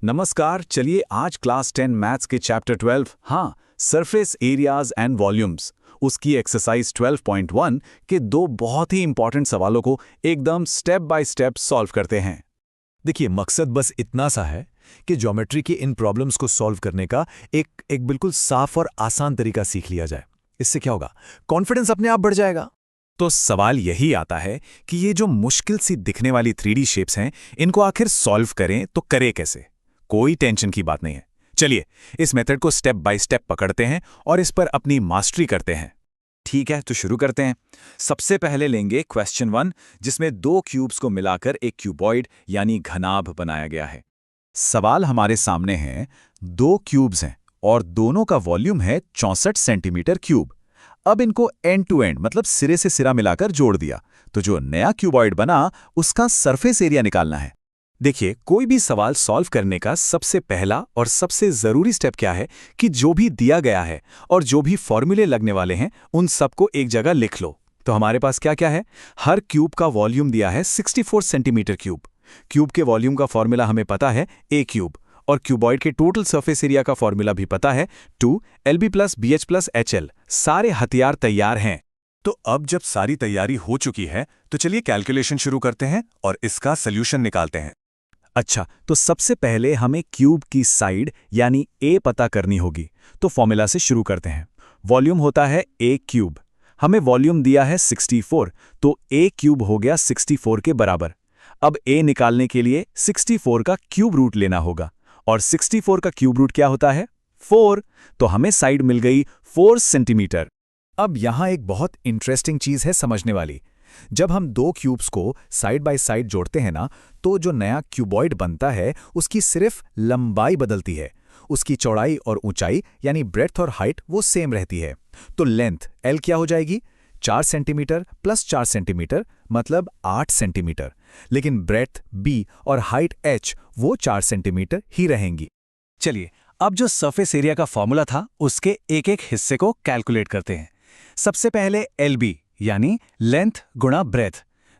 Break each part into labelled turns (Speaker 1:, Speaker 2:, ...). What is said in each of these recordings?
Speaker 1: नमस्कार। चलिए आज क्लास 10 मैथ्स के चैप्टर 12 हाँ सरफेस एरियाज एंड वॉल्यूम्स उसकी एक्सरसाइज 12.1 के दो बहुत ही इंपॉर्टेंट सवालों को एकदम स्टेप बाय स्टेप सॉल्व करते हैं।
Speaker 2: देखिए, मकसद बस इतना सा है कि ज्योमेट्री की इन प्रॉब्लम्स को सॉल्व करने का एक बिल्कुल साफ और आसान तरीका सीख लिया जाए। इससे क्या होगा? कॉन्फिडेंस अपने आप बढ़ जाएगा।
Speaker 1: तो सवाल यही आता है कि ये जो मुश्किल सी दिखने वाली 3D शेप्स हैं, इनको आखिर सॉल्व करें तो करें कैसे? कोई टेंशन की बात नहीं है। चलिए इस मेथड को स्टेप बाय स्टेप पकड़ते हैं और इस पर अपनी मास्टरी करते हैं। ठीक है, तो शुरू करते हैं। सबसे पहले लेंगे क्वेश्चन 1, जिसमें दो क्यूब्स को मिलाकर एक क्यूबॉइड यानी घनाभ बनाया गया है। सवाल हमारे सामने है, दो क्यूब्स हैं और दोनों का वॉल्यूम है 64 सेंटीमीटर क्यूब। अब इनको एंड टू एंड मतलब सिरे से सिरा मिलाकर जोड़ दिया, तो जो नया क्यूबॉइड बना उसका सरफेस एरिया निकालना है। देखिए, कोई भी सवाल सॉल्व करने का सबसे पहला और सबसे जरूरी स्टेप क्या है कि जो भी दिया गया है और जो भी फॉर्मूले लगने वाले हैं उन सबको एक जगह लिख लो। तो हमारे पास क्या क्या है? हर क्यूब का वॉल्यूम दिया है 64 सेंटीमीटर क्यूब। क्यूब के वॉल्यूम का फॉर्मूला हमें पता है ए क्यूब, और क्यूबॉइड के टोटल सरफेस एरिया का फॉर्मूला भी पता है 2LB + BH + HL। सारे हथियार तैयार हैं।
Speaker 2: तो अब जब सारी तैयारी हो चुकी है तो चलिए कैलकुलेशन शुरू करते हैं और इसका सॉल्यूशन निकालते हैं।
Speaker 1: अच्छा, तो सबसे पहले हमें क्यूब की साइड यानी ए पता करनी होगी। तो फॉर्मूला से शुरू करते हैं। वॉल्यूम होता है ए क्यूब। हमें वॉल्यूम दिया है 64, तो ए क्यूब हो गया 64 के बराबर। अब ए निकालने के लिए 64 का क्यूब रूट लेना होगा, और 64 का क्यूब रूट क्या होता है? 4। तो हमें साइड मिल गई 4 सेंटीमीटर। अब यहां एक बहुत इंटरेस्टिंग चीज है समझने वाली। जब हम दो क्यूब्स को साइड बाय साइड जोड़ते हैं ना, तो जो नया क्यूबॉइड बनता है उसकी सिर्फ लंबाई बदलती है। उसकी चौड़ाई और ऊंचाई यानी ब्रेड्थ और हाइट वो सेम रहती है। तो लेंथ L क्या हो जाएगी? 4 सेंटीमीटर + 4 सेंटीमीटर मतलब 8 सेंटीमीटर। लेकिन ब्रेड्थ B और हाइट H वो 4 सेंटीमीटर ही रहेंगी। चलिए अब जो सरफेस एरिया का फॉर्मूला था उसके एक एक हिस्से को कैलकुलेट करते हैं। सबसे पहले LB यानी लेंथ गुणा ब्रेथ,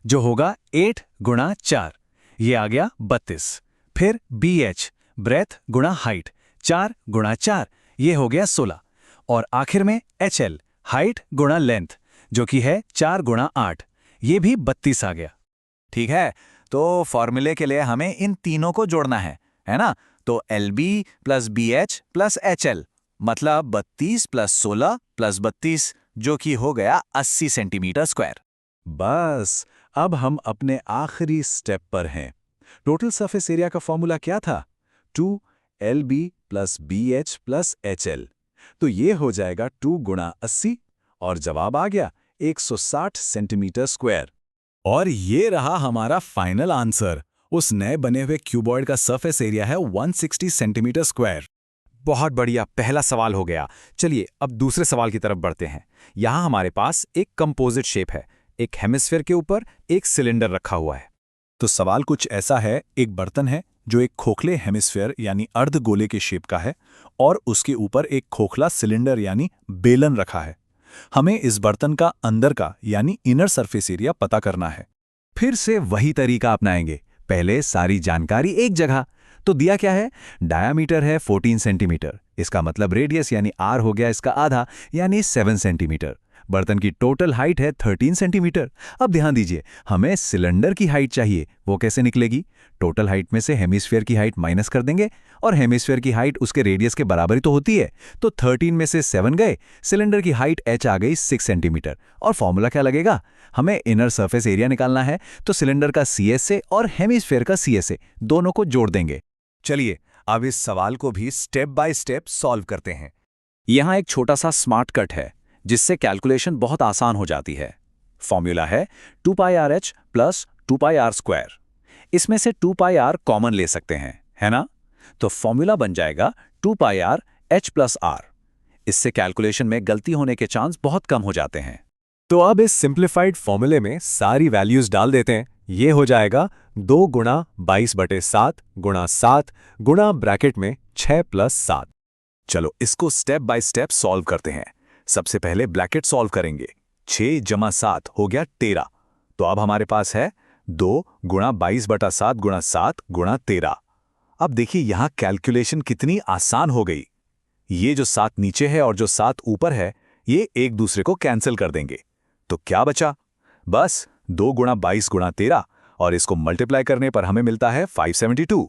Speaker 1: जो होगा 8 गुणा 4, ये आ गया 32। फिर BH ब्रेथ गुणा हाइट, 4 गुणा 4, ये हो गया 16। और आखिर में HL हाइट गुणा लेंथ, जो कि है 4 गुणा 8, ये भी 32 आ गया। ठीक है, तो फॉर्मूले के लिए हमें इन तीनों को जोड़ना है ना? तो LB + BH + HL मतलब 32 + 16 + 32, जो कि हो गया 80 सेंटीमीटर स्क्वायर।
Speaker 2: बस अब हम अपने आखिरी स्टेप पर हैं। टोटल सरफेस एरिया का फॉर्मूला क्या था? 2LB + BH + HL। तो ये हो जाएगा 2 गुणा 80, और जवाब आ गया 160 सेंटीमीटर स्क्वायर। और ये रहा हमारा फाइनल आंसर। उस नए बने हुए क्यूबॉइड का सरफेस एरिया है 160 सेंटीमीटर स्क्वायर।
Speaker 1: बहुत बढ़िया, पहला सवाल हो गया। चलिए अब दूसरे सवाल की तरफ बढ़ते हैं। यहाँ हमारे पास एक कंपोजिट शेप है। एक हेमिस्फीयर के ऊपर एक सिलेंडर रखा हुआ है।
Speaker 2: तो सवाल कुछ ऐसा है, एक बर्तन है जो एक खोखले हेमिस्फीयर यानी अर्धगोले के शेप का है, और उसके ऊपर एक खोखला सिलेंडर यानी बेलन रखा है। हमें इस बर्तन का अंदर का यानी इनर सरफेस एरिया पता करना है।
Speaker 1: फिर से वही तरीका अपनाएंगे। पहले सारी जानकारी एक जगह। तो दिया क्या है? डायामीटर है 14 सेंटीमीटर। इसका मतलब रेडियस यानी R हो गया इसका आधा यानी 7 सेंटीमीटर। बर्तन की टोटल हाइट है 13 सेंटीमीटर। अब ध्यान दीजिए, हमें सिलेंडर की हाइट चाहिए। वो कैसे निकलेगी? टोटल हाइट में से हेमिस्फीयर की हाइट माइनस कर देंगे, और हेमिस्फीयर की हाइट उसके रेडियस के बराबर ही तो होती है। तो 13 में से 7 गए, सिलेंडर की हाइट H आ गई 6 सेंटीमीटर। और फॉर्मूला क्या लगेगा? हमें इनर सरफेस एरिया निकालना है, तो सिलेंडर का CSA और हेमिस्फीयर का CSA दोनों को जोड़ देंगे।
Speaker 2: चलिए अब इस सवाल को भी स्टेप बाय स्टेप सॉल्व करते हैं।
Speaker 1: यहाँ एक छोटा सा स्मार्ट कट है, जिससे कैलकुलेशन बहुत आसान हो जाती है। फॉर्मूला है 2πRH + 2πR²। इसमें से 2πR कॉमन ले सकते हैं, है ना? तो फॉर्मूला बन जाएगा 2πRH + R। इससे कैलकुलेशन में गलती होने के चांस बहुत कम हो जाते हैं।
Speaker 2: तो अब इस सिंप्लीफाइड फॉर्मूले में सारी वैल्यूज डाल देते हैं। ये हो जाएगा 2 गुणा 22/7 गुणा 7 गुणा ब्रैकेट में 6 + 7।
Speaker 1: चलो इसको स्टेप बाय स्टेप सॉल्व करते हैं। सबसे पहले ब्रैकेट सॉल्व करेंगे। 6 + 7 हो गया 13। तो अब हमारे पास है 2 गुणा 22/7 गुणा 7 गुणा 13। अब देखिए यहाँ कैलकुलेशन कितनी आसान हो गई। ये जो 7 नीचे है और जो 7 ऊपर है, ये एक दूसरे को कैंसिल कर देंगे। तो क्या बचा? बस 2 गुणा 22 गुणा 13, और इसको मल्टीप्लाई करने पर हमें मिलता है 572।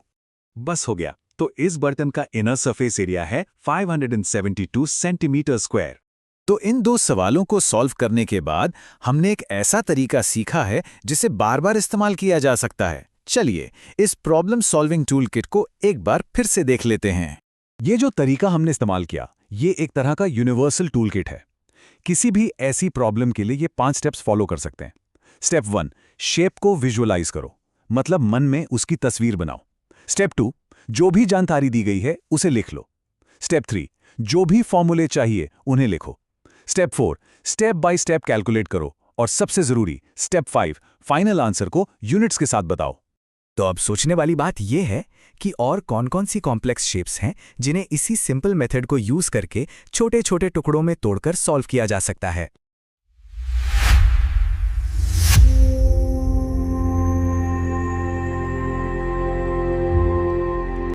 Speaker 2: बस हो गया। तो इस बर्तन का इनर सरफेस एरिया है 572 सेंटीमीटर स्क्वायर।
Speaker 1: तो इन 2 सवालों को सॉल्व करने के बाद हमने एक ऐसा तरीका सीखा है जिसे बार बार इस्तेमाल किया जा सकता है। चलिए इस प्रॉब्लम सॉल्विंग टूल किट को एक बार फिर से देख लेते हैं।
Speaker 2: ये जो तरीका हमने इस्तेमाल किया, ये एक तरह का यूनिवर्सल टूल किट है। किसी भी ऐसी प्रॉब्लम के लिए ये 5 स्टेप्स फॉलो कर सकते हैं। स्टेप 1, शेप को विजुअलाइज करो, मतलब मन में उसकी तस्वीर बनाओ। स्टेप 2, जो भी जानकारी दी गई है उसे लिख लो। स्टेप 3, जो भी फॉर्मूले चाहिए उन्हें लिखो। Step 4, step by step calculate करो। और सबसे जरूरी स्टेप 5, फाइनल आंसर को यूनिट्स के साथ बताओ।
Speaker 3: तो अब सोचने वाली बात यह है कि और कौन-कौन सी कॉम्प्लेक्स शेप्स हैं जिन्हें इसी सिंपल मेथड को यूज करके छोटे-छोटे टुकड़ों में तोड़कर सॉल्व किया जा सकता है।